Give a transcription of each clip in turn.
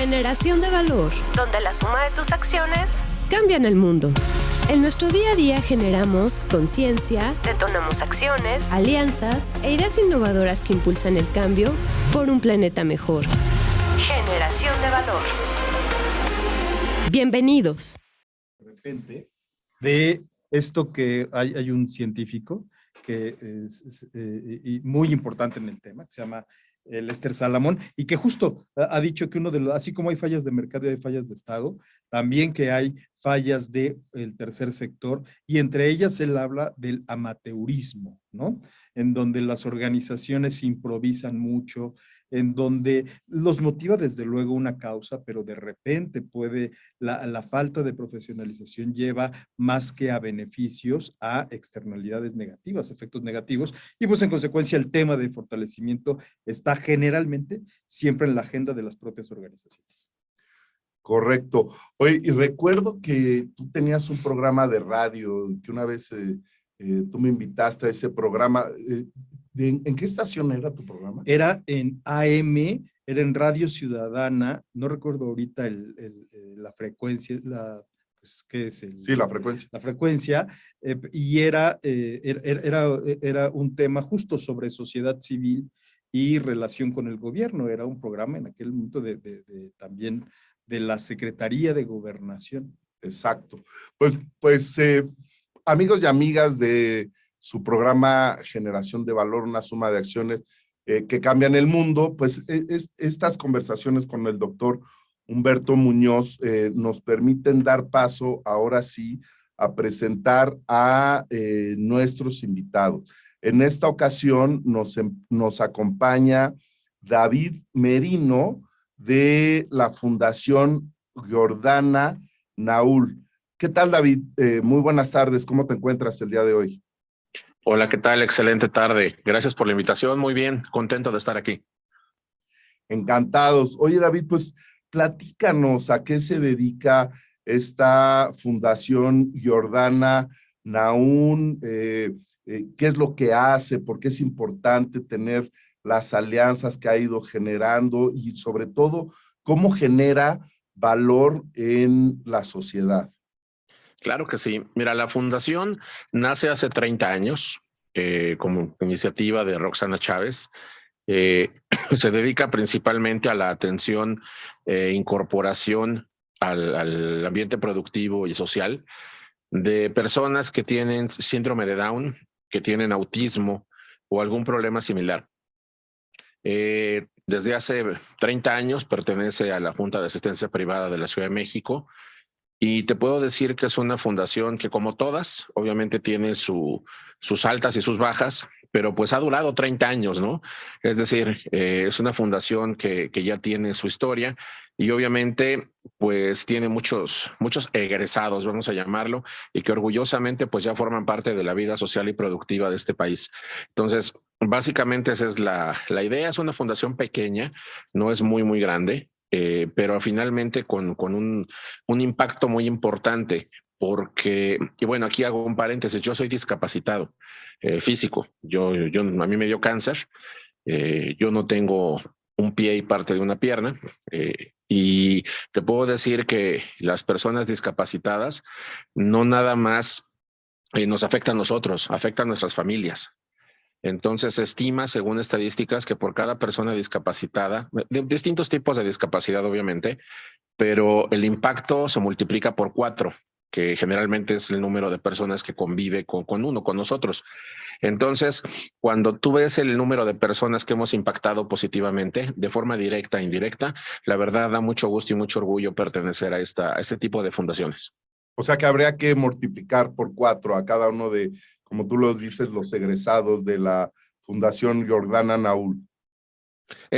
Generación de valor, donde la suma de tus acciones cambian el mundo. En nuestro día a día generamos conciencia, detonamos acciones, alianzas e ideas innovadoras que impulsan el cambio por un planeta mejor. Generación de valor. Bienvenidos. De repente, de esto que hay un científico que es y muy importante en el tema, que se llama Lester Salamón, y que justo ha dicho que así como hay fallas de mercado y hay fallas de Estado, también que hay fallas del tercer sector, y entre ellas él habla del amateurismo, ¿no? En donde las organizaciones improvisan mucho, en donde los motiva desde luego una causa, pero de repente la falta de profesionalización lleva más que a beneficios, a externalidades negativas, efectos negativos, y pues en consecuencia el tema de fortalecimiento está generalmente siempre en la agenda de las propias organizaciones. Correcto. Oye, y recuerdo que tú tenías un programa de radio, que una vez tú me invitaste a ese programa. ¿En qué estación era tu programa? Era en AM, era en Radio Ciudadana, no recuerdo ahorita la frecuencia, pues, ¿qué es? Sí, la frecuencia. La frecuencia, y era un tema justo sobre sociedad civil y relación con el gobierno. Era un programa en aquel momento también de la Secretaría de Gobernación. Exacto. Pues amigos y amigas de su programa Generación de Valor, una suma de acciones que cambian el mundo, pues estas conversaciones con el doctor Humberto Muñoz nos permiten dar paso ahora sí a presentar a nuestros invitados. En esta ocasión nos acompaña David Merino de la Fundación Giordana Naul. ¿Qué tal, David? Muy buenas tardes. ¿Cómo te encuentras el día de hoy? Hola, ¿qué tal? Excelente tarde. Gracias por la invitación. Muy bien, contento de estar aquí. Encantados. Oye, David, pues platícanos a qué se dedica esta Fundación Giordana Naul, qué es lo que hace, por qué es importante tener las alianzas que ha ido generando y sobre todo, cómo genera valor en la sociedad. Claro que sí. Mira, la fundación nace hace 30 años como iniciativa de Roxana Chávez. Se dedica principalmente a la atención e incorporación al ambiente productivo y social de personas que tienen síndrome de Down, que tienen autismo o algún problema similar. Desde hace 30 años pertenece a la Junta de Asistencia Privada de la Ciudad de México. Y te puedo decir que es una fundación que, como todas, obviamente tiene sus altas y sus bajas, pero pues ha durado 30 años, ¿no? Es decir, es una fundación que ya tiene su historia y obviamente pues tiene muchos egresados, vamos a llamarlo, y que orgullosamente pues ya forman parte de la vida social y productiva de este país. Entonces, básicamente esa es la idea. Es una fundación pequeña, no es muy grande. Pero finalmente con un impacto muy importante, porque, y bueno, aquí hago un paréntesis, yo soy discapacitado físico, a mí me dio cáncer, yo no tengo un pie y parte de una pierna, y te puedo decir que las personas discapacitadas no nada más nos afectan a nosotros, afectan a nuestras familias. Entonces se estima, según estadísticas, que por cada persona discapacitada, de distintos tipos de discapacidad obviamente, pero el impacto se multiplica por 4, que generalmente es el número de personas que convive con nosotros. Entonces, cuando tú ves el número de personas que hemos impactado positivamente, de forma directa e indirecta, la verdad da mucho gusto y mucho orgullo pertenecer a este tipo de fundaciones. O sea que habría que multiplicar por 4 a cada uno de, como tú los dices, los egresados de la Fundación Giordana Naul.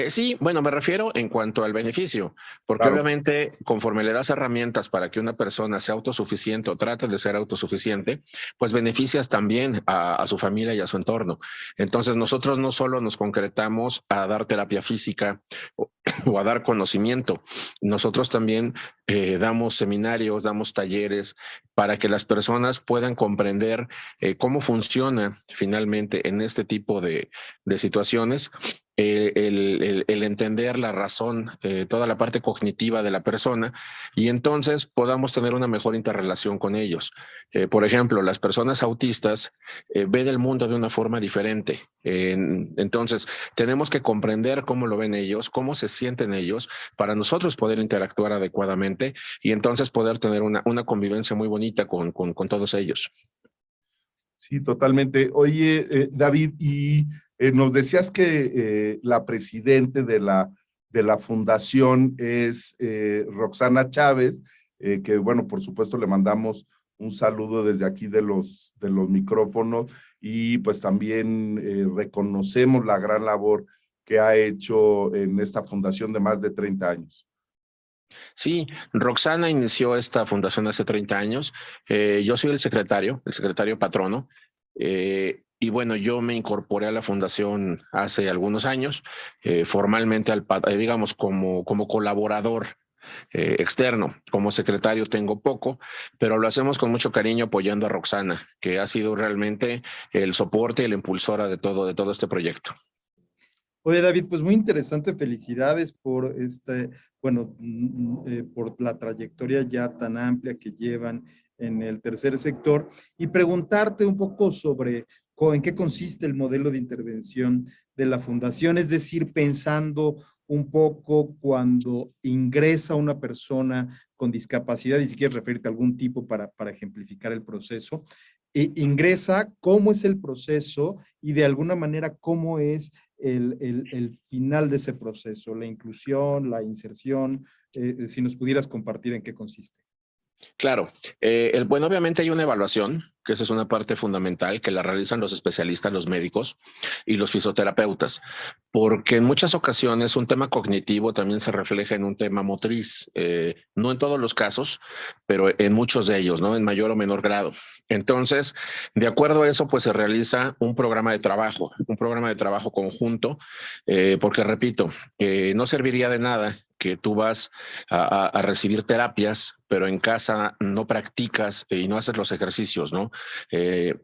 Sí, bueno, me refiero en cuanto al beneficio, porque Claro. obviamente conforme le das herramientas para que una persona sea autosuficiente o trate de ser autosuficiente, pues beneficias también a su familia y a su entorno. Entonces nosotros no solo nos concretamos a dar terapia física o a dar conocimiento. Nosotros también damos seminarios, damos talleres para que las personas puedan comprender cómo funciona finalmente en este tipo de situaciones el entender la razón, toda la parte cognitiva de la persona, y entonces podamos tener una mejor interrelación con ellos. Por ejemplo, las personas autistas ven el mundo de una forma diferente. Entonces, tenemos que comprender cómo lo ven ellos, cómo se sienten ellos, para nosotros poder interactuar adecuadamente y entonces poder tener una convivencia muy bonita con todos ellos. Sí, totalmente. Oye, David, y nos decías que la presidente de la fundación es Roxana Chávez, que bueno, por supuesto le mandamos un saludo desde aquí de los micrófonos, y pues también reconocemos la gran labor que ha hecho en esta fundación de más de 30 años. Sí, Roxana inició esta fundación hace 30 años. Yo soy el secretario patrono. Y bueno, yo me incorporé a la fundación hace algunos años, formalmente, digamos, como colaborador externo. Como secretario tengo poco, pero lo hacemos con mucho cariño apoyando a Roxana, que ha sido realmente el soporte y la impulsora de todo este proyecto. Oye, David, pues muy interesante. Felicidades por por la trayectoria ya tan amplia que llevan en el tercer sector, y preguntarte un poco sobre en qué consiste el modelo de intervención de la fundación, es decir, pensando un poco cuando ingresa una persona con discapacidad, y si quieres referirte a algún tipo para ejemplificar el proceso, ingresa, cómo es el proceso y de alguna manera cómo es el final de ese proceso, la inclusión, la inserción, si nos pudieras compartir en qué consiste. Claro, bueno, obviamente hay una evaluación, que esa es una parte fundamental, que la realizan los especialistas, los médicos y los fisioterapeutas, porque en muchas ocasiones un tema cognitivo también se refleja en un tema motriz, no en todos los casos, pero en muchos de ellos, ¿no? En mayor o menor grado. Entonces, de acuerdo a eso, pues se realiza un programa de trabajo conjunto, porque repito, no serviría de nada que tú vas a recibir terapias, pero en casa no practicas y no haces los ejercicios, ¿no?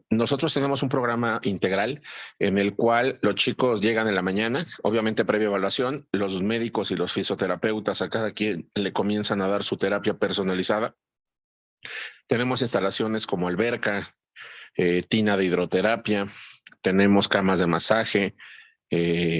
Nosotros tenemos un programa integral en el cual los chicos llegan en la mañana, obviamente previa evaluación, los médicos y los fisioterapeutas a cada quien le comienzan a dar su terapia personalizada. Tenemos instalaciones como alberca, tina de hidroterapia, tenemos camas de masaje,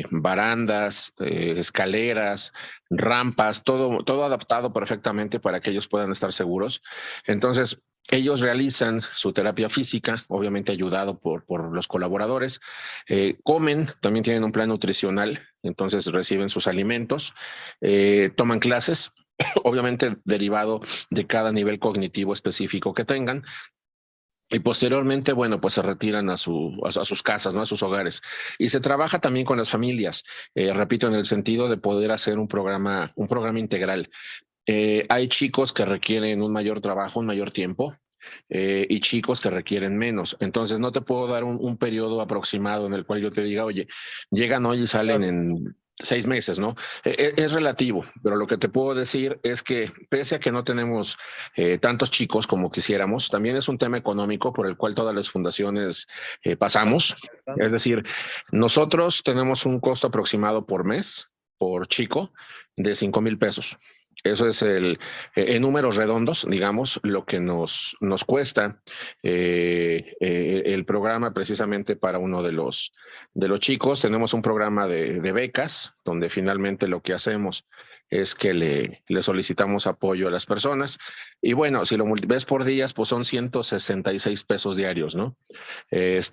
barandas, escaleras, rampas, todo adaptado perfectamente para que ellos puedan estar seguros. Entonces, ellos realizan su terapia física, obviamente ayudado por los colaboradores, comen, también tienen un plan nutricional, entonces reciben sus alimentos, toman clases, obviamente derivado de cada nivel cognitivo específico que tengan. Y posteriormente, bueno, pues se retiran a sus casas, ¿no? A sus hogares. Y se trabaja también con las familias, repito, en el sentido de poder hacer un programa integral. Hay chicos que requieren un mayor trabajo, un mayor tiempo, y chicos que requieren menos. Entonces, no te puedo dar un periodo aproximado en el cual yo te diga, oye, llegan hoy y salen en 6 meses, ¿no? Es relativo, pero lo que te puedo decir es que pese a que no tenemos tantos chicos como quisiéramos, también es un tema económico por el cual todas las fundaciones pasamos. Es decir, nosotros tenemos un costo aproximado por mes, por chico, de 5,000 pesos. Eso es en números redondos, digamos, lo que nos cuesta el programa precisamente para uno de los chicos. Tenemos un programa de becas, donde finalmente lo que hacemos es que le solicitamos apoyo a las personas. Y bueno, si lo ves por días, pues son 166 pesos diarios, ¿no?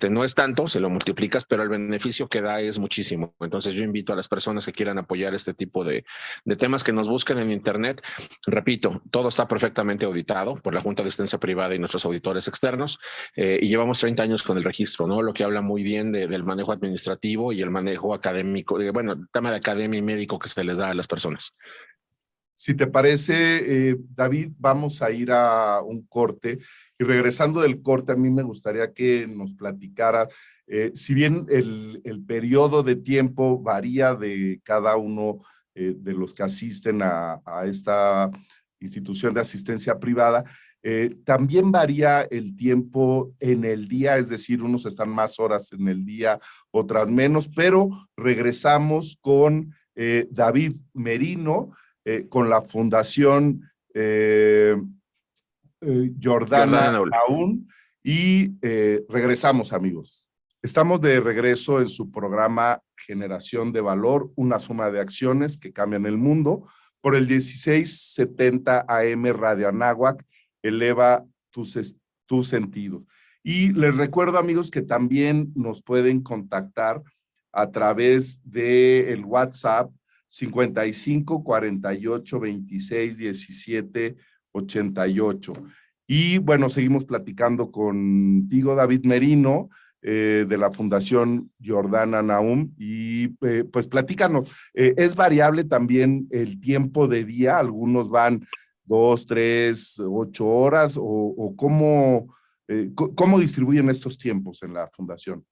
No es tanto, si lo multiplicas, pero el beneficio que da es muchísimo. Entonces yo invito a las personas que quieran apoyar este tipo de temas que nos busquen en Internet. Repito, todo está perfectamente auditado por la Junta de Asistencia Privada y nuestros auditores externos, y llevamos 30 años con el registro, ¿no? Lo que habla muy bien del manejo administrativo y el manejo académico, bueno, el tema de academia y médico que se les da a las personas. Si te parece, David, vamos a ir a un corte, y regresando del corte, a mí me gustaría que nos platicara, si bien el periodo de tiempo varía de cada uno de los que asisten a esta institución de asistencia privada. También varía el tiempo en el día, es decir, unos están más horas en el día, otras menos, pero regresamos con David Merino, con la Fundación Jordana Nahum, y regresamos, amigos. Estamos de regreso en su programa Generación de Valor, una suma de acciones que cambian el mundo, por el 1670 AM Radio Anáhuac, eleva tus sentidos. Y les recuerdo, amigos, que también nos pueden contactar a través del WhatsApp 55 48 26 17 88. Y bueno, seguimos platicando contigo, David Merino, de la Fundación Jordana Nahum, y pues platícanos, es variable también el tiempo de día, algunos van 2, 3, 8 horas, o cómo distribuyen estos tiempos en la Fundación.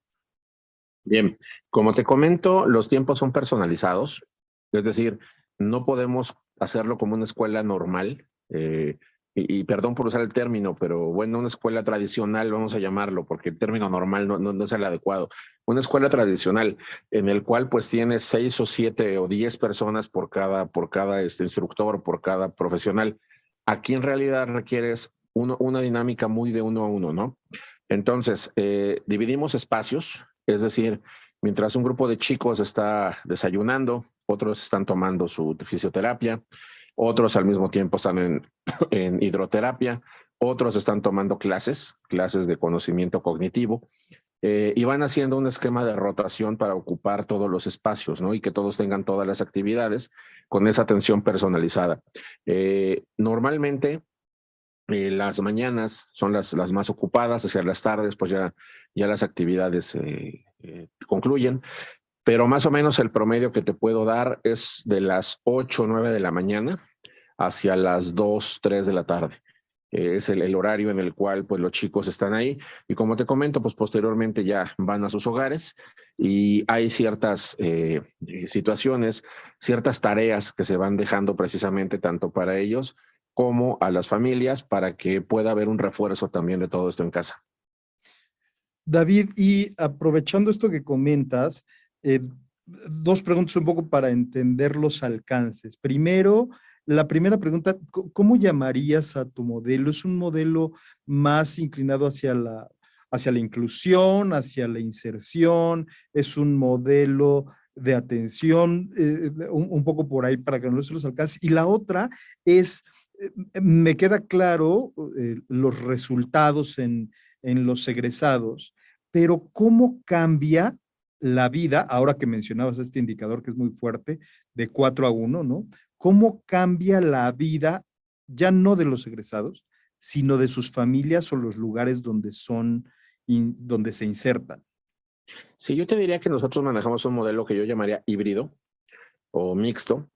Bien, como te comento, los tiempos son personalizados, es decir, no podemos hacerlo como una escuela normal, y perdón por usar el término, pero bueno, una escuela tradicional, vamos a llamarlo, porque el término normal no es el adecuado. Una escuela tradicional en el cual pues tienes 6 o 7 o 10 personas por cada instructor, por cada profesional. Aquí en realidad requieres una dinámica muy de 1 a 1, ¿no? Entonces, dividimos espacios, es decir, mientras un grupo de chicos está desayunando, otros están tomando su fisioterapia, otros al mismo tiempo están en hidroterapia, otros están tomando clases de conocimiento cognitivo, y van haciendo un esquema de rotación para ocupar todos los espacios, ¿no? Y que todos tengan todas las actividades con esa atención personalizada. Normalmente, las mañanas son las más ocupadas, hacia las tardes pues ya las actividades concluyen, pero más o menos el promedio que te puedo dar es de las 8 o 9 de la mañana hacia las 2, 3 de la tarde. Es el horario en el cual pues los chicos están ahí, y como te comento, pues posteriormente ya van a sus hogares, y hay ciertas situaciones, ciertas tareas que se van dejando precisamente tanto para ellos como a las familias, para que pueda haber un refuerzo también de todo esto en casa. David, y aprovechando esto que comentas, 2 preguntas un poco para entender los alcances. Primero, la primera pregunta, ¿cómo llamarías a tu modelo? ¿Es un modelo más inclinado hacia la inclusión, hacia la inserción? ¿Es un modelo de atención? Un poco por ahí para que no se los alcance. Y la otra es, me queda claro los resultados en los egresados, pero ¿cómo cambia la vida, ahora que mencionabas este indicador que es muy fuerte, de 4 a 1, ¿no? ¿Cómo cambia la vida, ya no de los egresados, sino de sus familias o los lugares donde se insertan? Sí, yo te diría que nosotros manejamos un modelo que yo llamaría híbrido o mixto,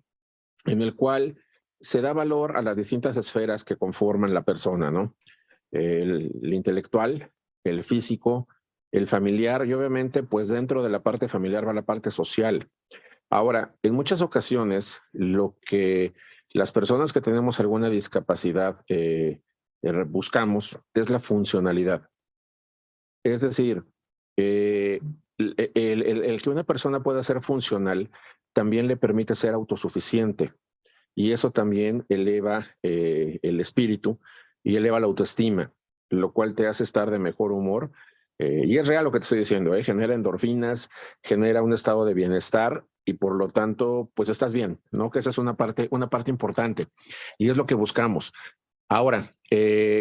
en el cual se da valor a las distintas esferas que conforman la persona, ¿no? El intelectual, el físico, el familiar, y obviamente pues dentro de la parte familiar va la parte social. Ahora, en muchas ocasiones lo que las personas que tenemos alguna discapacidad buscamos es la funcionalidad. Es decir, el que una persona pueda ser funcional también le permite ser autosuficiente, y eso también eleva el espíritu y eleva la autoestima, lo cual te hace estar de mejor humor. Y es real lo que te estoy diciendo, genera endorfinas, genera un estado de bienestar, y por lo tanto, pues estás bien, ¿no? Que esa es una parte importante, y es lo que buscamos. Ahora,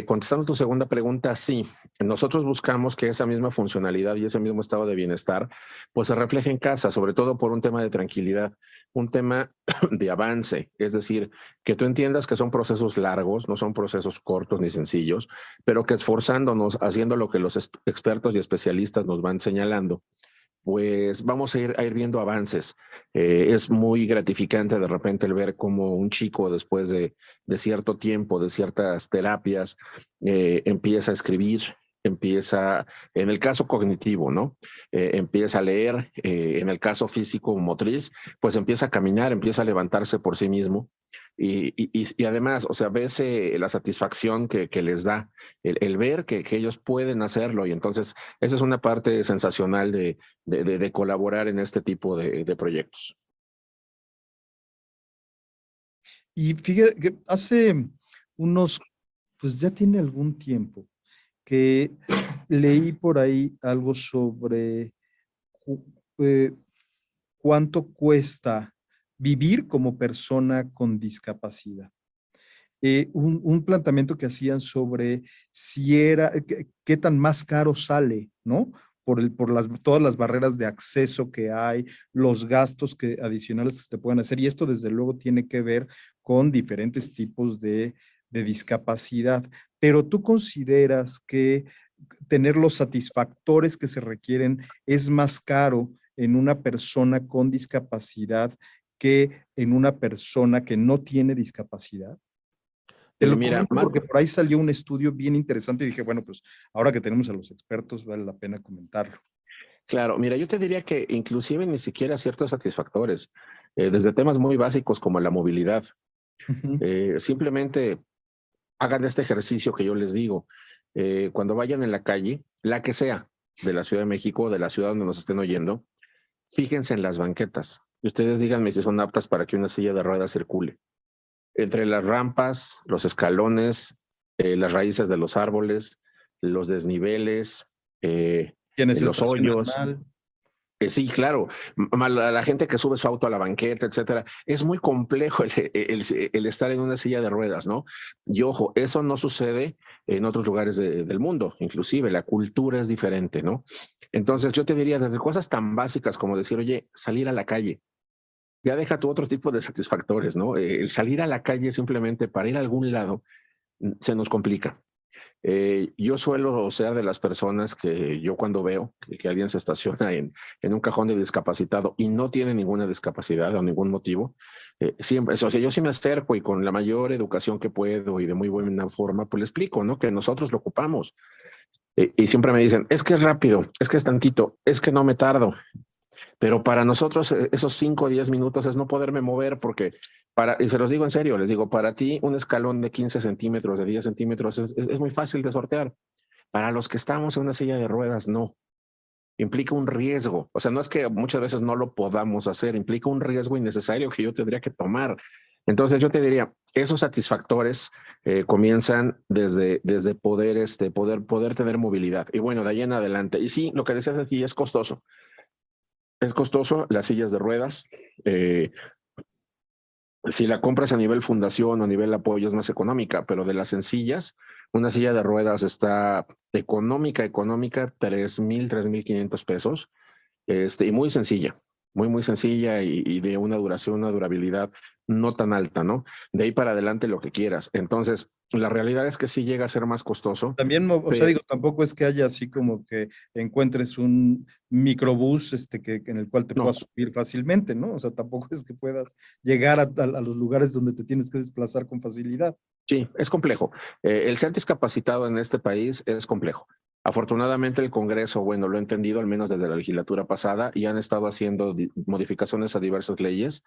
contestando tu segunda pregunta, sí, nosotros buscamos que esa misma funcionalidad y ese mismo estado de bienestar pues se refleje en casa, sobre todo por un tema de tranquilidad, un tema de avance, es decir, que tú entiendas que son procesos largos, no son procesos cortos ni sencillos, pero que esforzándonos, haciendo lo que los expertos y especialistas nos van señalando, pues vamos a ir viendo avances. Es muy gratificante de repente el ver cómo un chico después de cierto tiempo, de ciertas terapias, empieza a escribir, empieza, en el caso cognitivo, ¿no? Empieza a leer, en el caso físico motriz, pues empieza a caminar, empieza a levantarse por sí mismo. Y además, o sea, ves la satisfacción que les da el ver que ellos pueden hacerlo. Y entonces, esa es una parte sensacional de colaborar en este tipo de proyectos. Y fíjate que hace unos, pues ya tiene algún tiempo, que leí por ahí algo sobre cuánto cuesta vivir como persona con discapacidad. Un planteamiento que hacían sobre si era, qué tan más caro sale, ¿no? Por todas las barreras de acceso que hay, los gastos adicionales que se te pueden hacer. Y esto desde luego tiene que ver con diferentes tipos de discapacidad. Pero tú consideras que tener los satisfactores que se requieren es más caro en una persona con discapacidad que en una persona que no tiene discapacidad? Te lo Mira, comento porque por ahí salió un estudio bien interesante y dije, bueno, pues ahora que tenemos a los expertos, vale la pena comentarlo. claro, mira, yo te diría que inclusive ni siquiera ciertos satisfactores, desde temas muy básicos como la movilidad. Simplemente hagan este ejercicio que yo les digo. Cuando vayan en la calle, la que sea, de la Ciudad de México, de la ciudad donde nos estén oyendo, fíjense en las banquetas y ustedes díganme si son aptas para que una silla de ruedas circule. Entre las rampas, los escalones, las raíces de los árboles, los desniveles, ¿Quienes los hoyos. mal? Sí, claro. La gente que sube su auto a la banqueta, etcétera. Es muy complejo el estar en una silla de ruedas, ¿no? Y ojo, eso no sucede en otros lugares del mundo. Inclusive la cultura es diferente, ¿no? Entonces yo te diría desde cosas tan básicas como decir, oye, salir a la calle. Ya deja tu otro tipo de satisfactores, ¿no? El salir a la calle simplemente para ir a algún lado se nos complica. Yo suelo ser de las personas que yo cuando veo que alguien se estaciona en un cajón de discapacitado y no tiene ninguna discapacidad o ningún motivo, siempre, o sea, yo sí me acerco y con la mayor educación que puedo y de muy buena forma, pues le explico, ¿no? Que nosotros lo ocupamos. Y siempre me dicen, es que es rápido, es que es tantito, es que no me tardo. Pero para nosotros esos 5 o 10 minutos es no poderme mover porque, y se los digo en serio, les digo, para ti un escalón de 15 centímetros, de 10 centímetros es muy fácil de sortear. Para los que estamos en una silla de ruedas, no. Implica un riesgo. O sea, no es que muchas veces no lo podamos hacer, implica un riesgo innecesario que yo tendría que tomar. Entonces yo te diría, esos satisfactores comienzan desde poder tener movilidad. Y bueno, de ahí en adelante. Y sí, lo que decías aquí es costoso. Es costoso las sillas de ruedas. Si la compras a nivel fundación o a nivel apoyo es más económica, pero de las sencillas, una silla de ruedas está económica, 3,500 pesos, y muy sencilla, muy sencilla y de una duración, una durabilidad no tan alta, ¿no? De ahí para adelante lo que quieras. Entonces, la realidad es que sí llega a ser más costoso. También, o sea, digo, tampoco es que haya así como que encuentres un microbús en el cual te puedas subir fácilmente, ¿no? O sea, tampoco es que puedas llegar a los lugares donde te tienes que desplazar con facilidad. Sí, es complejo. El ser discapacitado en este país es complejo. Afortunadamente el Congreso, bueno, lo he entendido al menos desde la legislatura pasada y han estado haciendo modificaciones a diversas leyes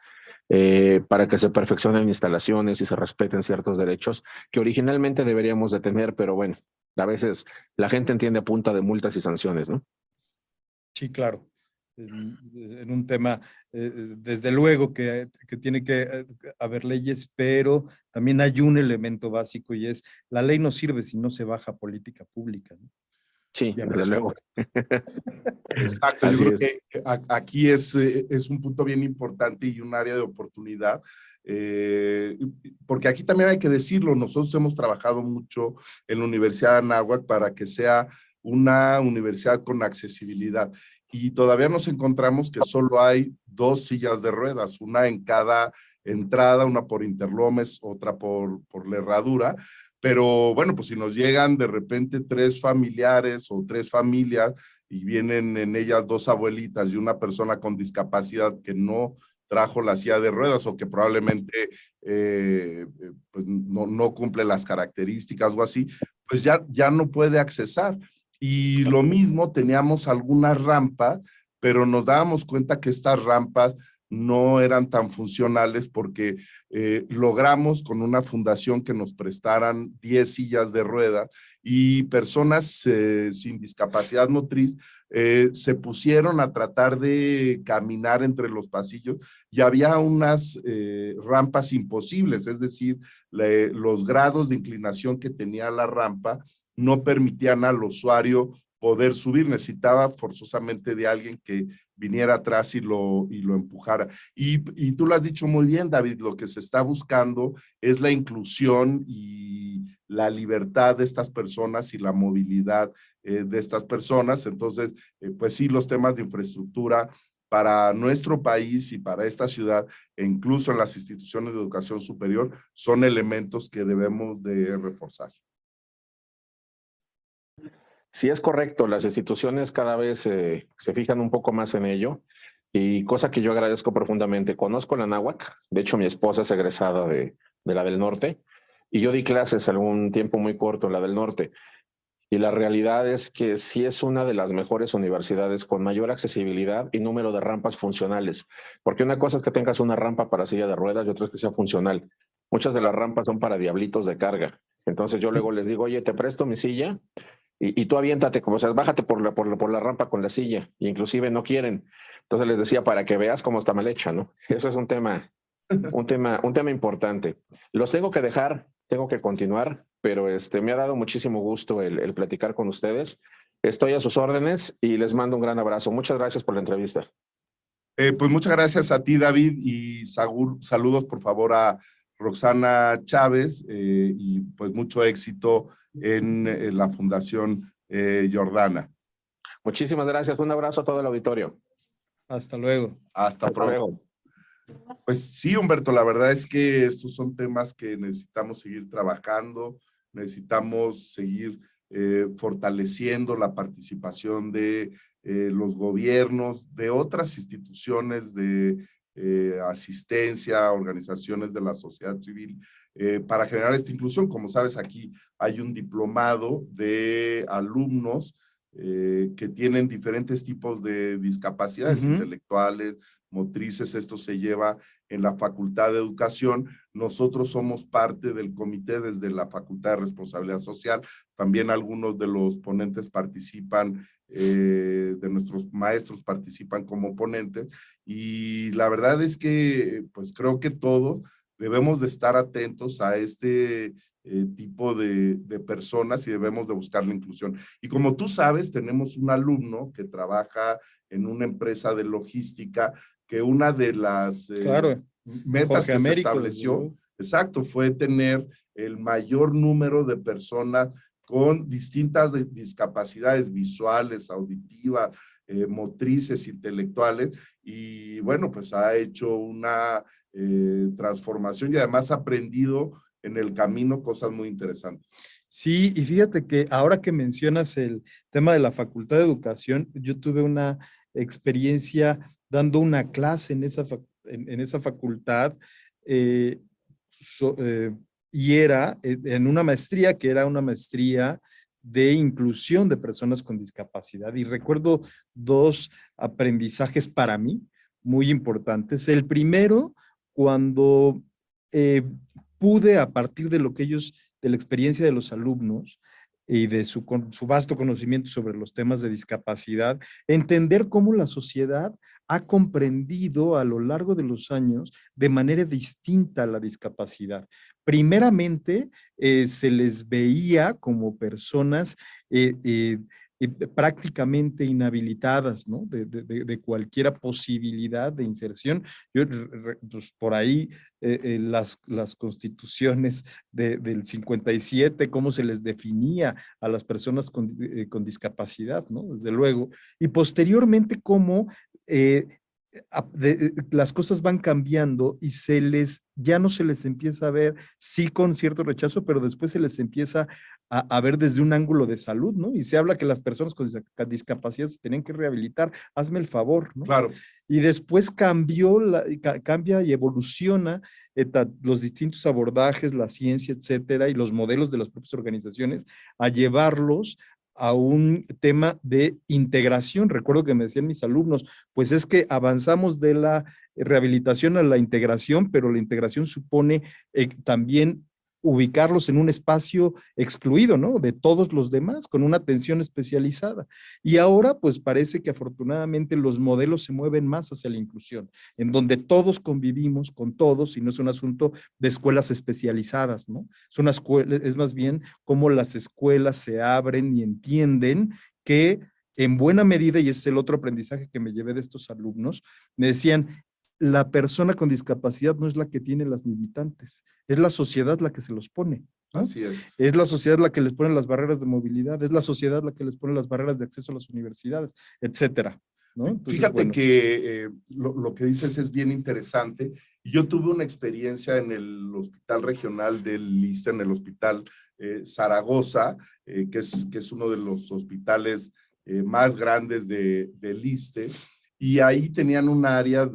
para que se perfeccionen instalaciones y se respeten ciertos derechos que originalmente deberíamos de tener, pero bueno, a veces la gente entiende a punta de multas y sanciones, ¿no? Sí, claro. En un tema, desde luego que tiene que haber leyes, pero también hay un elemento básico y es, la ley no sirve si no se baja política pública, ¿no? Sí, desde luego. Exacto, yo creo que aquí es un punto bien importante y un área de oportunidad, porque aquí también hay que decirlo, nosotros hemos trabajado mucho en la Universidad de Anáhuac para que sea una universidad con accesibilidad y todavía nos encontramos que solo hay 2 sillas de ruedas, una en cada entrada, una por interlomes, otra por la herradura. Pero bueno, pues si nos llegan de repente 3 familiares o 3 familias y vienen en ellas 2 abuelitas y una persona con discapacidad que no trajo la silla de ruedas o que probablemente pues no cumple las características o así, pues ya no puede accesar. Y lo mismo, teníamos algunas rampas, pero nos dábamos cuenta que estas rampas no eran tan funcionales porque logramos con una fundación que nos prestaran 10 sillas de ruedas y personas sin discapacidad motriz se pusieron a tratar de caminar entre los pasillos y había unas rampas imposibles, es decir, los grados de inclinación que tenía la rampa no permitían al usuario poder subir, necesitaba forzosamente de alguien que viniera atrás y lo empujara. Y tú lo has dicho muy bien, David, lo que se está buscando es la inclusión y la libertad de estas personas y la movilidad de estas personas. Entonces, pues sí, los temas de infraestructura para nuestro país y para esta ciudad, e incluso en las instituciones de educación superior, son elementos que debemos de reforzar. Sí, es correcto. Las instituciones cada vez se fijan un poco más en ello y cosa que yo agradezco profundamente. Conozco la Anáhuac, de hecho mi esposa es egresada de la del norte y yo di clases algún tiempo muy corto en la del norte y la realidad es que sí es una de las mejores universidades con mayor accesibilidad y número de rampas funcionales, porque una cosa es que tengas una rampa para silla de ruedas y otra es que sea funcional. Muchas de las rampas son para diablitos de carga. Entonces yo luego les digo, oye, te presto mi silla y tú aviéntate, como, o sea, bájate por la rampa con la silla, y inclusive no quieren. Entonces les decía, para que veas cómo está mal hecha, ¿no? Eso es un tema importante. Los tengo que dejar, tengo que continuar, pero me ha dado muchísimo gusto el platicar con ustedes. Estoy a sus órdenes y les mando un gran abrazo. Muchas gracias por la entrevista. Pues muchas gracias a ti, David, y saludos, por favor, a Roxana Chávez, y pues mucho éxito en la Fundación Jordana. Muchísimas gracias. Un abrazo a todo el auditorio. Hasta luego. Hasta pronto. Pues sí, Humberto, la verdad es que estos son temas que necesitamos seguir trabajando, necesitamos seguir fortaleciendo la participación de los gobiernos, de otras instituciones de asistencia, organizaciones de la sociedad civil, para generar esta inclusión. Como sabes, aquí hay un diplomado de alumnos que tienen diferentes tipos de discapacidades intelectuales, motrices. Esto se lleva en la Facultad de Educación. Nosotros somos parte del comité desde la Facultad de Responsabilidad Social. También algunos de los ponentes participan, de nuestros maestros participan como ponentes, y la verdad es que pues creo que todos debemos de estar atentos a este tipo de personas y debemos de buscar la inclusión. Y como tú sabes, tenemos un alumno que trabaja en una empresa de logística, que una de las metas que se estableció, exacto, fue tener el mayor número de personas con distintas discapacidades visuales, auditivas, motrices, intelectuales, y bueno, pues ha hecho una transformación y además ha aprendido en el camino cosas muy interesantes. Sí, y fíjate que ahora que mencionas el tema de la Facultad de Educación, yo tuve una experiencia dando una clase en esa facultad, y era en una maestría que era una maestría de inclusión de personas con discapacidad. Y recuerdo dos aprendizajes para mí muy importantes. El primero, cuando pude, a partir de de la experiencia de los alumnos y de su vasto conocimiento sobre los temas de discapacidad, entender cómo la sociedad ha comprendido a lo largo de los años de manera distinta la discapacidad. Primeramente, se les veía como personas prácticamente inhabilitadas, ¿no? de cualquier posibilidad de inserción. Pues por ahí las constituciones del 57, cómo se les definía a las personas con discapacidad, ¿no? Desde luego. Y posteriormente cómo las cosas van cambiando y ya no se les empieza a ver, sí con cierto rechazo, pero después se les empieza a ver desde un ángulo de salud, ¿no? Y se habla que las personas con discapacidad se tienen que rehabilitar, hazme el favor, ¿no? Claro. Y después cambia y evoluciona los distintos abordajes, la ciencia, etcétera, y los modelos de las propias organizaciones a llevarlos a un tema de integración. Recuerdo que me decían mis alumnos, pues es que avanzamos de la rehabilitación a la integración, pero la integración supone también ubicarlos en un espacio excluido, ¿no? De todos los demás, con una atención especializada. Y ahora, pues parece que afortunadamente los modelos se mueven más hacia la inclusión, en donde todos convivimos con todos y no es un asunto de escuelas especializadas, ¿no? Es una escuela, es más bien cómo las escuelas se abren y entienden que en buena medida, y es el otro aprendizaje que me llevé de estos alumnos, me decían, la persona con discapacidad no es la que tiene las limitantes, es la sociedad la que se los pone, ¿no? Así es. Es la sociedad la que les pone las barreras de movilidad, es la sociedad la que les pone las barreras de acceso a las universidades, etcétera, ¿no? Entonces, Fíjate bueno, que lo que dices es bien interesante. Yo tuve una experiencia en el hospital regional del ISSSTE, en el hospital Zaragoza, que es uno de los hospitales más grandes del ISSSTE, y ahí tenían un área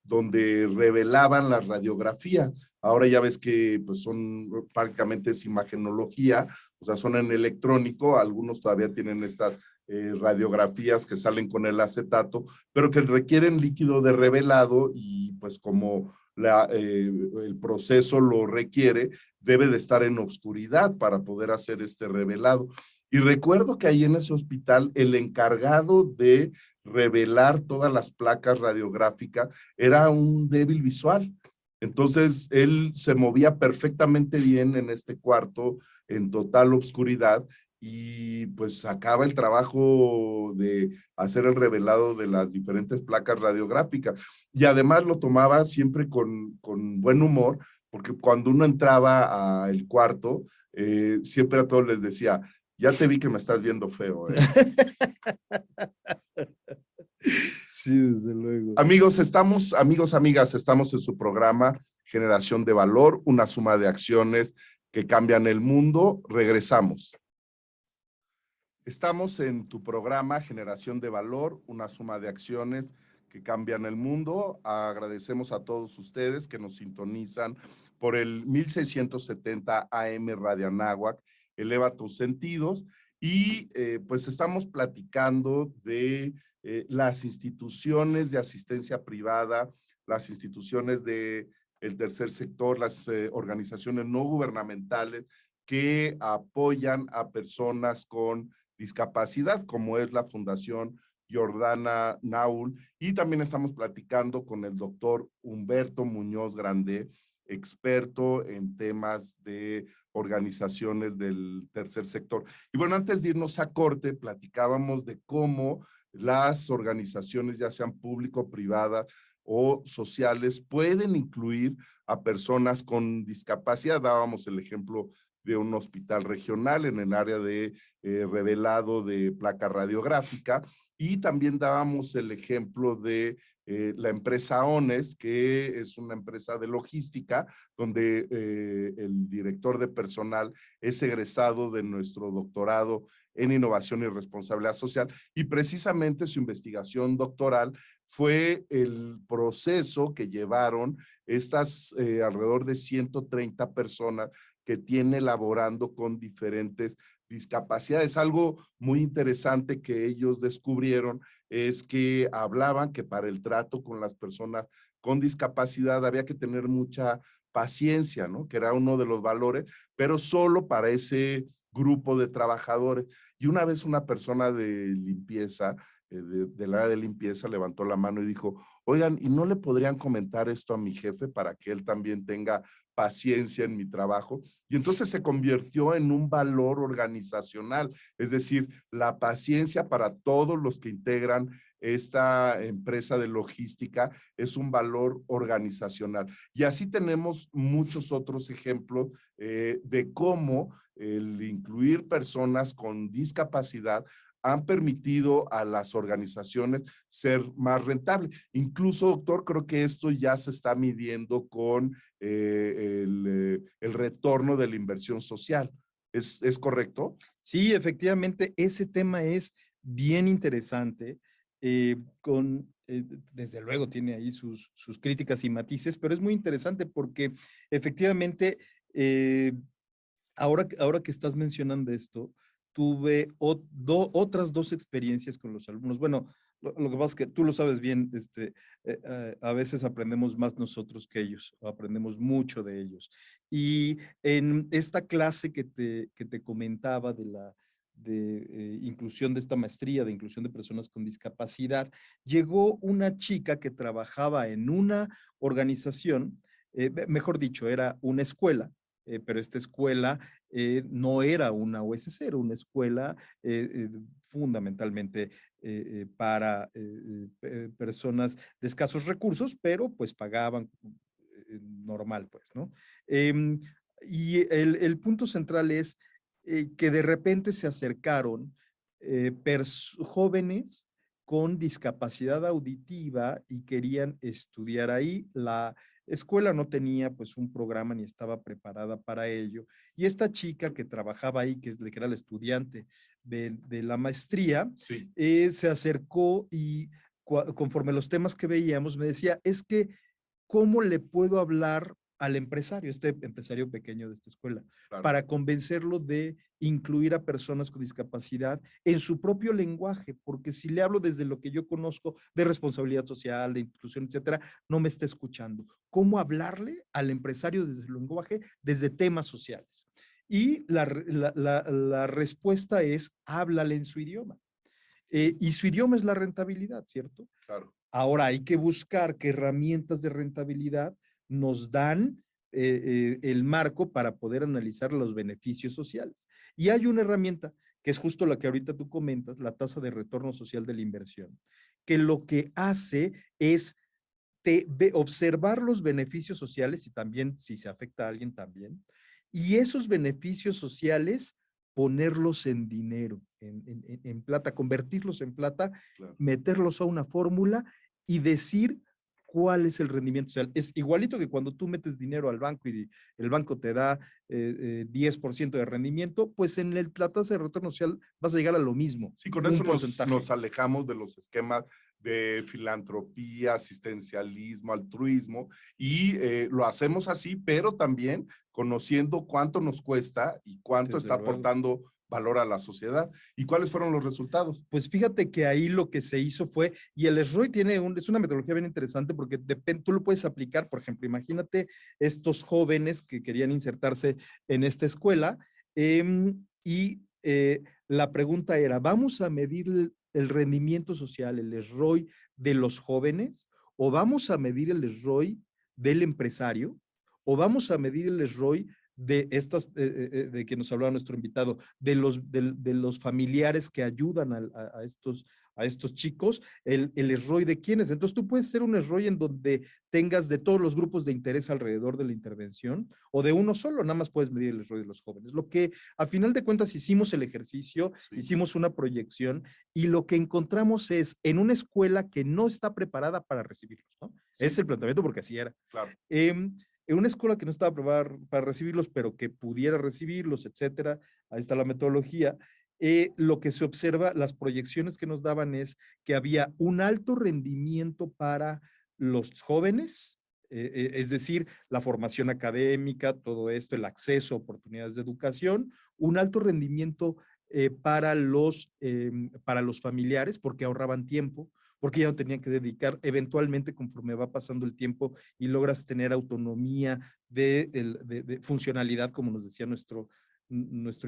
donde revelaban la radiografía. Ahora ya ves que pues, son prácticamente es imagenología, o sea, son en electrónico, algunos todavía tienen estas radiografías que salen con el acetato, pero que requieren líquido de revelado y pues como el proceso lo requiere, debe de estar en obscuridad para poder hacer este revelado. Y recuerdo que ahí en ese hospital el encargado de revelar todas las placas radiográficas era un débil visual. Entonces él se movía perfectamente bien en este cuarto en total obscuridad y pues sacaba el trabajo de hacer el revelado de las diferentes placas radiográficas. Y además lo tomaba siempre con buen humor, porque cuando uno entraba al cuarto, siempre a todos les decía, ya te vi que me estás viendo feo. sí, desde luego. Amigos, amigas, estamos en su programa Generación de Valor, una suma de acciones que cambian el mundo. Regresamos. Estamos en tu programa Generación de Valor, una suma de acciones que cambian el mundo. Agradecemos a todos ustedes que nos sintonizan por el 1670 AM Radio Anáhuac, Eleva tus sentidos, y pues estamos platicando de las instituciones de asistencia privada, las instituciones del tercer sector, las organizaciones no gubernamentales que apoyan a personas con discapacidad, como es la Fundación Jordana Naul, y también estamos platicando con el doctor Humberto Muñoz Grande, experto en temas de organizaciones del tercer sector. Y bueno, antes de irnos a corte, platicábamos de cómo las organizaciones, ya sean público-privadas o sociales, pueden incluir a personas con discapacidad. Dábamos el ejemplo de un hospital regional en el área de revelado de placa radiográfica, y también dábamos el ejemplo de la empresa ONES, que es una empresa de logística, donde el director de personal es egresado de nuestro doctorado en innovación y responsabilidad social, y precisamente su investigación doctoral fue el proceso que llevaron estas alrededor de 130 personas que tiene laborando con diferentes discapacidades. Algo muy interesante que ellos descubrieron es que hablaban que para el trato con las personas con discapacidad había que tener mucha paciencia, ¿no? Que era uno de los valores, pero solo para ese grupo de trabajadores. Y una vez una persona de limpieza, del área de limpieza, levantó la mano y dijo, oigan, ¿y no le podrían comentar esto a mi jefe para que él también tenga paciencia en mi trabajo? Y entonces se convirtió en un valor organizacional, es decir, la paciencia para todos los que integran esta empresa de logística es un valor organizacional. Y así tenemos muchos otros ejemplos de cómo el incluir personas con discapacidad han permitido a las organizaciones ser más rentables. Incluso, doctor, creo que esto ya se está midiendo con el retorno de la inversión social. ¿Es correcto? Sí, efectivamente, ese tema es bien interesante. Desde luego tiene ahí sus críticas y matices, pero es muy interesante porque efectivamente, ahora que estás mencionando esto, tuve otras 2 experiencias con los alumnos. Bueno, lo que pasa es que tú lo sabes bien, a veces aprendemos más nosotros que ellos, o aprendemos mucho de ellos. Y en esta clase que te comentaba de inclusión de esta maestría, de inclusión de personas con discapacidad, llegó una chica que trabajaba en una organización, mejor dicho, era una escuela, pero esta escuela no era una OSC, era una escuela fundamentalmente para personas de escasos recursos, pero pues pagaban normal, pues, ¿no? Y el punto central es que de repente se acercaron jóvenes con discapacidad auditiva y querían estudiar ahí. La escuela no tenía pues un programa ni estaba preparada para ello. Y esta chica que trabajaba ahí, que era la estudiante de la maestría, Sí. Se acercó y conforme los temas que veíamos me decía, es que ¿cómo le puedo hablar al empresario, este empresario pequeño de esta escuela, Claro. para convencerlo de incluir a personas con discapacidad en su propio lenguaje? Porque si le hablo desde lo que yo conozco de responsabilidad social, de inclusión, etcétera, no me está escuchando. ¿Cómo hablarle al empresario desde el lenguaje, desde temas sociales? Y la respuesta es, háblale en su idioma. Y su idioma es la rentabilidad, ¿cierto? Claro. Ahora hay que buscar qué herramientas de rentabilidad nos dan el marco para poder analizar los beneficios sociales. Y hay una herramienta que es justo la que ahorita tú comentas, la tasa de retorno social de la inversión, que lo que hace es observar los beneficios sociales y también si se afecta a alguien también, y esos beneficios sociales ponerlos en dinero, en plata, convertirlos en plata, Claro. meterlos a una fórmula y decir cuál es el rendimiento social. Es igualito que cuando tú metes dinero al banco y el banco te da 10% de rendimiento, pues en la tasa de retorno social vas a llegar a lo mismo. Sí, con eso nos alejamos de los esquemas de filantropía, asistencialismo, altruismo, y lo hacemos así, pero también conociendo cuánto nos cuesta y cuánto Desde está luego. aportando valor a la sociedad. ¿Y cuáles fueron los resultados? Pues fíjate que ahí lo que se hizo fue, y el SROI es una metodología bien interesante porque tú lo puedes aplicar, por ejemplo, imagínate estos jóvenes que querían insertarse en esta escuela la pregunta era, ¿vamos a medir el rendimiento social, el SROI de los jóvenes? ¿O vamos a medir el SROI del empresario? ¿O vamos a medir el SROI de estas, de que nos hablaba nuestro invitado, de los familiares que ayudan a estos chicos, el SROI de quiénes? Entonces tú puedes hacer un SROI en donde tengas de todos los grupos de interés alrededor de la intervención o de uno solo, nada más puedes medir el SROI de los jóvenes. Lo que a final de cuentas hicimos el ejercicio, sí. Hicimos una proyección y lo que encontramos es en una escuela que no está preparada para recibirlos, ¿no? Sí. Es el planteamiento porque así era. Claro. En una escuela que no estaba preparada para recibirlos, pero que pudiera recibirlos, etcétera, ahí está la metodología. Lo que se observa, las proyecciones que nos daban es que había un alto rendimiento para los jóvenes, es decir, la formación académica, todo esto, el acceso a oportunidades de educación, un alto rendimiento para los familiares, porque ahorraban tiempo, porque ya no tenían que dedicar, eventualmente conforme va pasando el tiempo y logras tener autonomía de funcionalidad, como nos decía nuestro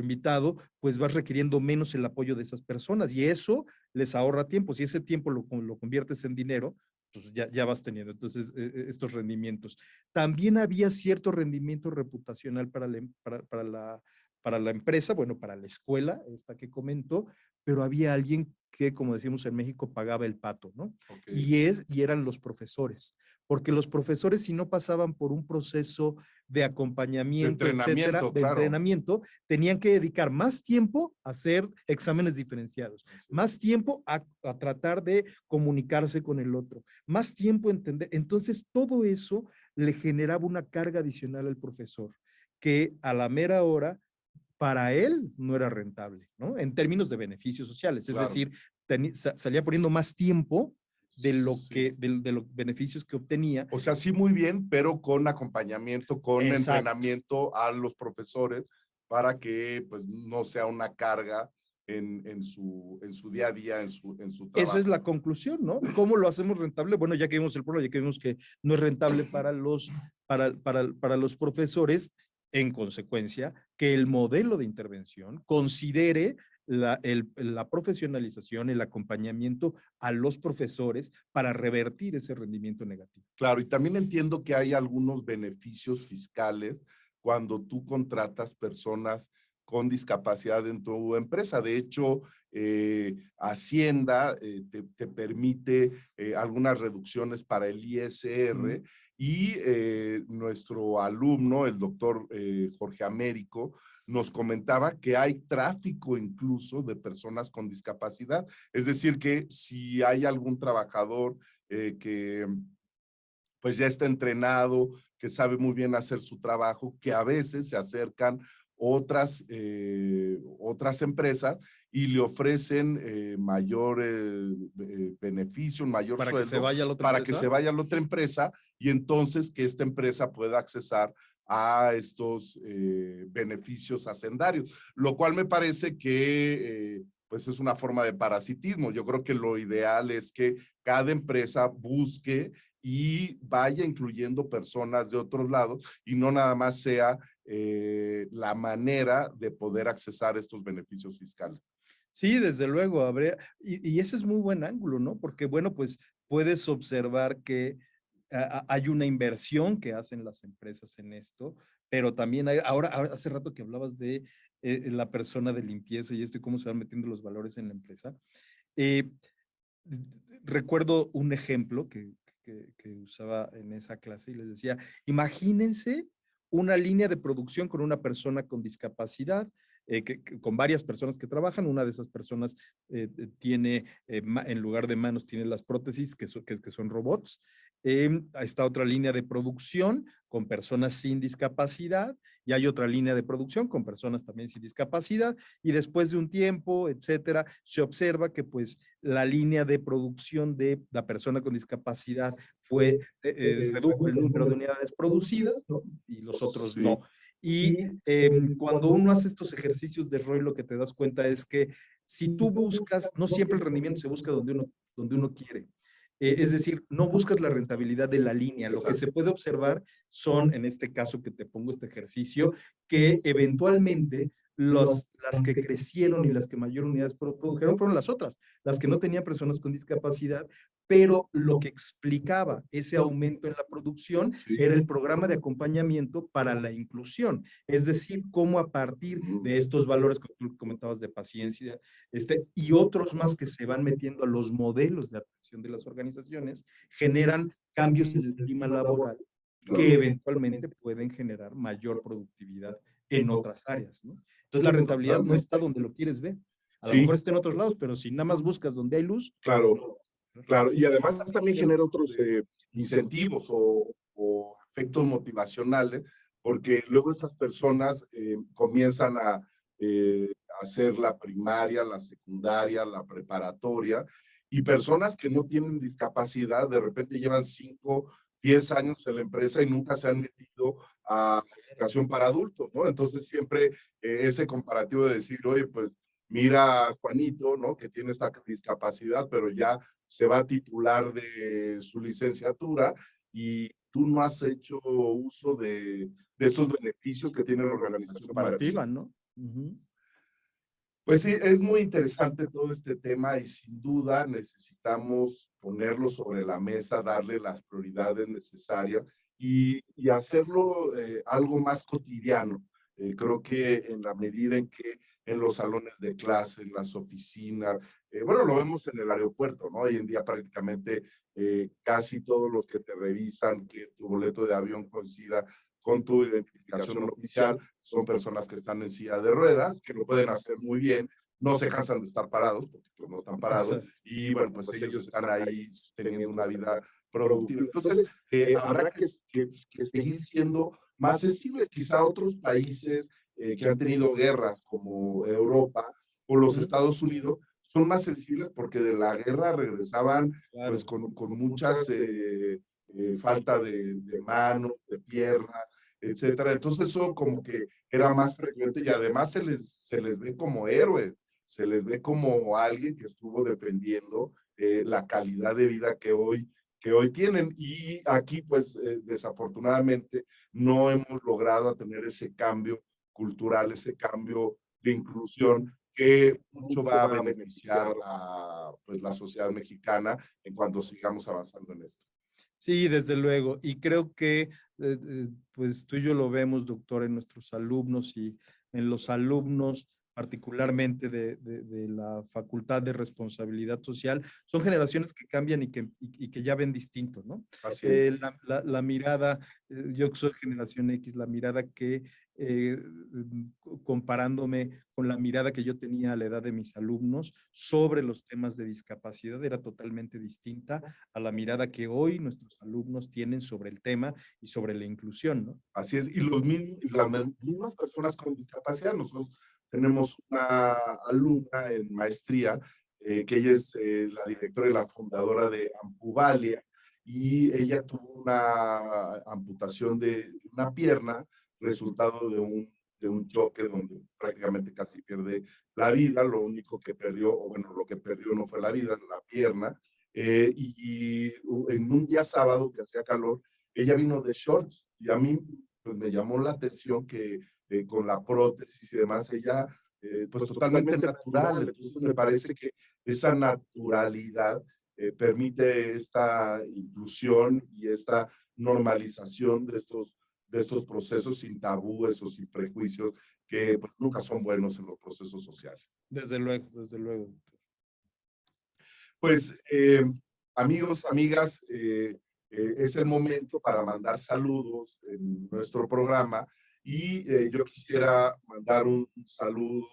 invitado, pues vas requiriendo menos el apoyo de esas personas y eso les ahorra tiempo. Si ese tiempo lo conviertes en dinero, pues ya vas teniendo entonces estos rendimientos. También había cierto rendimiento reputacional para la empresa, bueno, para la escuela, esta que comentó, pero había alguien que, como decimos en México, pagaba el pato, ¿no? Okay. Y eran los profesores, porque los profesores, si no pasaban por un proceso de acompañamiento, etcétera, de entrenamiento, tenían que dedicar más tiempo a hacer exámenes diferenciados, más tiempo a tratar de comunicarse con el otro, más tiempo a entender. Entonces, todo eso le generaba una carga adicional al profesor, que a la mera hora, para él no era rentable, ¿no? En términos de beneficios sociales, es decir, salía poniendo más tiempo de los beneficios que obtenía. O sea, sí muy bien, pero con acompañamiento, con entrenamiento a los profesores para que pues no sea una carga en su día a día, en su trabajo. Esa es la conclusión, ¿no? ¿Cómo lo hacemos rentable? Bueno, ya que vimos el problema, ya que vimos que no es rentable para los profesores, en consecuencia, que el modelo de intervención considere la profesionalización, el acompañamiento a los profesores para revertir ese rendimiento negativo. Claro, y también entiendo que hay algunos beneficios fiscales cuando tú contratas personas con discapacidad en tu empresa. De hecho, Hacienda te permite algunas reducciones para el ISR y nuestro alumno, el doctor Jorge Américo, nos comentaba que hay tráfico incluso de personas con discapacidad. Es decir, que si hay algún trabajador que pues ya está entrenado, que sabe muy bien hacer su trabajo, que a veces se acercan otras empresas y le ofrecen mayor beneficio, un mayor para sueldo que se vaya a la otra para empresa. que se vaya a la otra empresa y entonces que esta empresa pueda accesar a estos beneficios hacendarios, lo cual me parece que pues es una forma de parasitismo. Yo creo que lo ideal es que cada empresa busque y vaya incluyendo personas de otros lados y no nada más sea la manera de poder accesar estos beneficios fiscales. Sí, desde luego, habría, y ese es muy buen ángulo, ¿no? Porque, bueno, pues puedes observar que hay una inversión que hacen las empresas en esto, pero también hay, ahora hace rato que hablabas de la persona de limpieza y cómo se van metiendo los valores en la empresa. Recuerdo un ejemplo que usaba en esa clase y les decía, imagínense una línea de producción con una persona con discapacidad, con varias personas que trabajan. Una de esas personas tiene, en lugar de manos, tiene las prótesis que son robots. Está otra línea de producción con personas sin discapacidad y hay otra línea de producción con personas también sin discapacidad, y después de un tiempo, etcétera, se observa que pues la línea de producción de la persona con discapacidad redujo el número de unidades producidas, ¿no? Y los otros no. Y cuando uno hace estos ejercicios de ROI, lo que te das cuenta es que si tú buscas, no siempre el rendimiento se busca donde uno quiere. Es decir, no buscas la rentabilidad de la línea. Lo que se puede observar son, en este caso que te pongo este ejercicio, que eventualmente las que crecieron y las que mayor unidades produjeron fueron las otras, las que no tenían personas con discapacidad, pero lo que explicaba ese aumento en la producción era el programa de acompañamiento para la inclusión, es decir, cómo a partir de estos valores que tú comentabas de paciencia, y otros más que se van metiendo a los modelos de atención de las organizaciones, generan cambios en el clima laboral que eventualmente pueden generar mayor productividad en otras áreas, ¿no? Entonces la rentabilidad no está donde lo quieres ver. A lo mejor está en otros lados, pero si nada más buscas donde hay luz. Claro, claro. Y además también genera otros incentivos o efectos motivacionales, porque luego estas personas comienzan a hacer la primaria, la secundaria, la preparatoria, y personas que no tienen discapacidad de repente llevan 5, 10 años en la empresa y nunca se han metido a educación para adultos, ¿no? Entonces siempre ese comparativo de decir, oye, pues mira Juanito, ¿no? Que tiene esta discapacidad, pero ya se va a titular de su licenciatura y tú no has hecho uso de estos beneficios que tiene la organización para ti, ¿no? Pues sí, es muy interesante todo este tema y sin duda necesitamos ponerlo sobre la mesa, darle las prioridades necesarias y hacerlo algo más cotidiano. Creo que en la medida en que en los salones de clase, en las oficinas, bueno, lo vemos en el aeropuerto, ¿no? Hoy en día prácticamente casi todos los que te revisan que tu boleto de avión coincida con tu identificación oficial son personas que están en silla de ruedas, que lo pueden hacer muy bien, no se cansan de estar parados, porque pues, no están parados, y bueno, pues ellos están ahí teniendo una vida productiva. Entonces, habrá que seguir siendo más sensibles. Quizá otros países que han tenido guerras, como Europa o los Estados Unidos, son más sensibles porque de la guerra regresaban pues, con muchas falta de manos, de piernas. etcétera. Entonces eso como que era más frecuente y además se les ve como héroes, se les ve como alguien que estuvo defendiendo la calidad de vida que hoy tienen. Y aquí, pues, desafortunadamente, no hemos logrado tener ese cambio cultural, ese cambio de inclusión que mucho va a beneficiar a pues, la sociedad mexicana en cuanto sigamos avanzando en esto. Sí, desde luego. Y creo que pues tú y yo lo vemos, doctor, en nuestros alumnos y en los alumnos particularmente de la Facultad de Responsabilidad Social, son generaciones que cambian y que ya ven distinto, ¿no? Así es. La mirada, yo que soy generación X, la mirada que comparándome con la mirada que yo tenía a la edad de mis alumnos sobre los temas de discapacidad era totalmente distinta a la mirada que hoy nuestros alumnos tienen sobre el tema y sobre la inclusión, ¿no? Así es, y las mismas personas con discapacidad. Nosotros tenemos una alumna en maestría, que ella es la directora y la fundadora de Ampuvalia, y ella tuvo una amputación de una pierna, resultado de un choque donde prácticamente casi pierde la vida. Lo único que perdió, o bueno, lo que perdió no fue la vida, la pierna. Y en un día sábado que hacía calor, ella vino de shorts, y a mí pues, me llamó la atención que con la prótesis y demás, ella pues totalmente natural. Entonces me parece que esa naturalidad permite esta inclusión y esta normalización de estos procesos sin tabúes o sin prejuicios que pues, nunca son buenos en los procesos sociales. Desde luego, desde luego. Pues amigos, amigas, es el momento para mandar saludos en nuestro programa, y yo quisiera mandar un saludo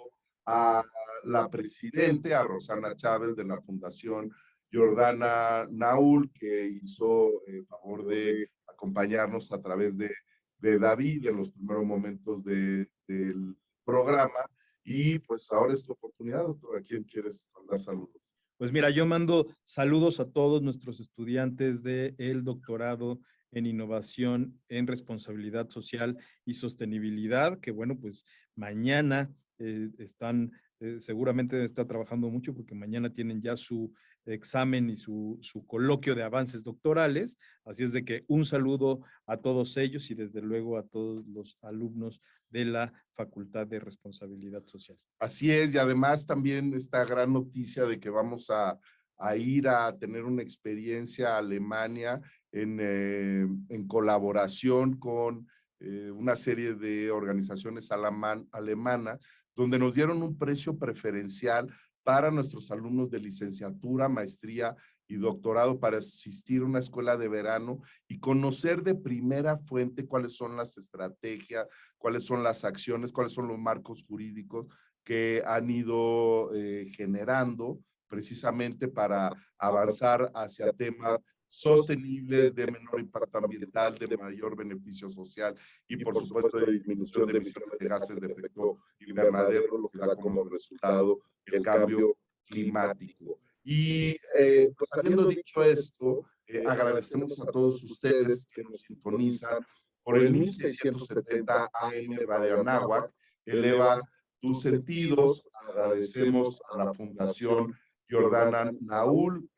a la presidenta, a Rosana Chávez de la Fundación Jordana Naúl, que hizo el favor de acompañarnos a través de David en los primeros momentos del programa. Y pues ahora es tu oportunidad, doctor. ¿A quién quieres mandar saludos? Pues mira, yo mando saludos a todos nuestros estudiantes del doctorado en innovación en responsabilidad social y sostenibilidad, que bueno, pues mañana seguramente están trabajando mucho porque mañana tienen ya su examen y su coloquio de avances doctorales. Así es de que un saludo a todos ellos y desde luego a todos los alumnos de la Facultad de Responsabilidad Social. Así es, y además también esta gran noticia de que vamos a ir a tener una experiencia a Alemania en colaboración con una serie de organizaciones alemanas, donde nos dieron un precio preferencial para nuestros alumnos de licenciatura, maestría y doctorado para asistir a una escuela de verano y conocer de primera fuente cuáles son las estrategias, cuáles son las acciones, cuáles son los marcos jurídicos que han ido generando precisamente para avanzar hacia temas sostenibles, de menor impacto ambiental, de mayor beneficio social y por supuesto de disminución de emisiones de gases de efecto invernadero, lo que da como resultado el cambio climático. Y pues habiendo dicho esto, agradecemos a todos ustedes que nos sintonizan por el 1670 AM Radio Anáhuac. Eleva tus sentidos. Agradecemos a la Fundación Jordana Naúl,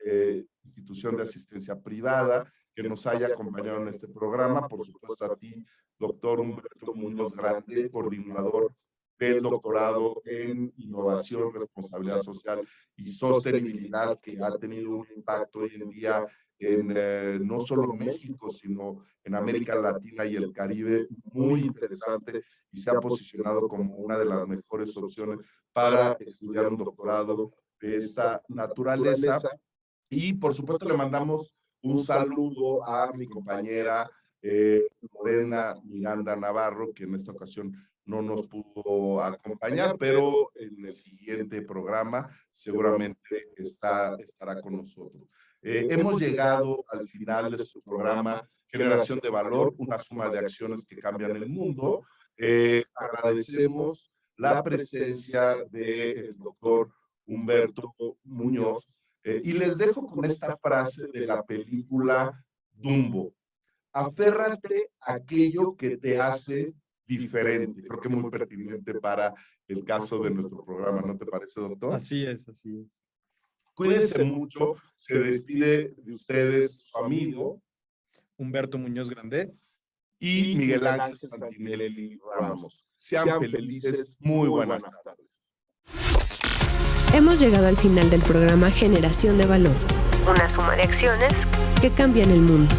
institución de asistencia privada, que nos haya acompañado en este programa. Por supuesto a ti, doctor Humberto Muñoz Grande, coordinador del doctorado en innovación, responsabilidad social y sostenibilidad, que ha tenido un impacto hoy en día en no solo México, sino en América Latina y el Caribe, muy interesante, y se ha posicionado como una de las mejores opciones para estudiar un doctorado de esta naturaleza. Y por supuesto le mandamos un saludo a mi compañera Lorena Miranda Navarro, que en esta ocasión no nos pudo acompañar, pero en el siguiente programa seguramente estará con nosotros. Hemos llegado al final de su programa Generación de Valor, una suma de acciones que cambian el mundo. Agradecemos la presencia del doctor Humberto Muñoz, y les dejo con esta frase de la película Dumbo. Aférrate a aquello que te hace diferente. Creo que es muy pertinente para el caso de nuestro programa, ¿no te parece, doctor? Así es, así es. Cuídense mucho. Se despide de ustedes su amigo Humberto Muñoz Grandé y Miguel Ángel Santinelli Ramos. Sean felices. Muy buenas tardes. Hemos llegado al final del programa Generación de Valor, Una suma de acciones que cambian el mundo.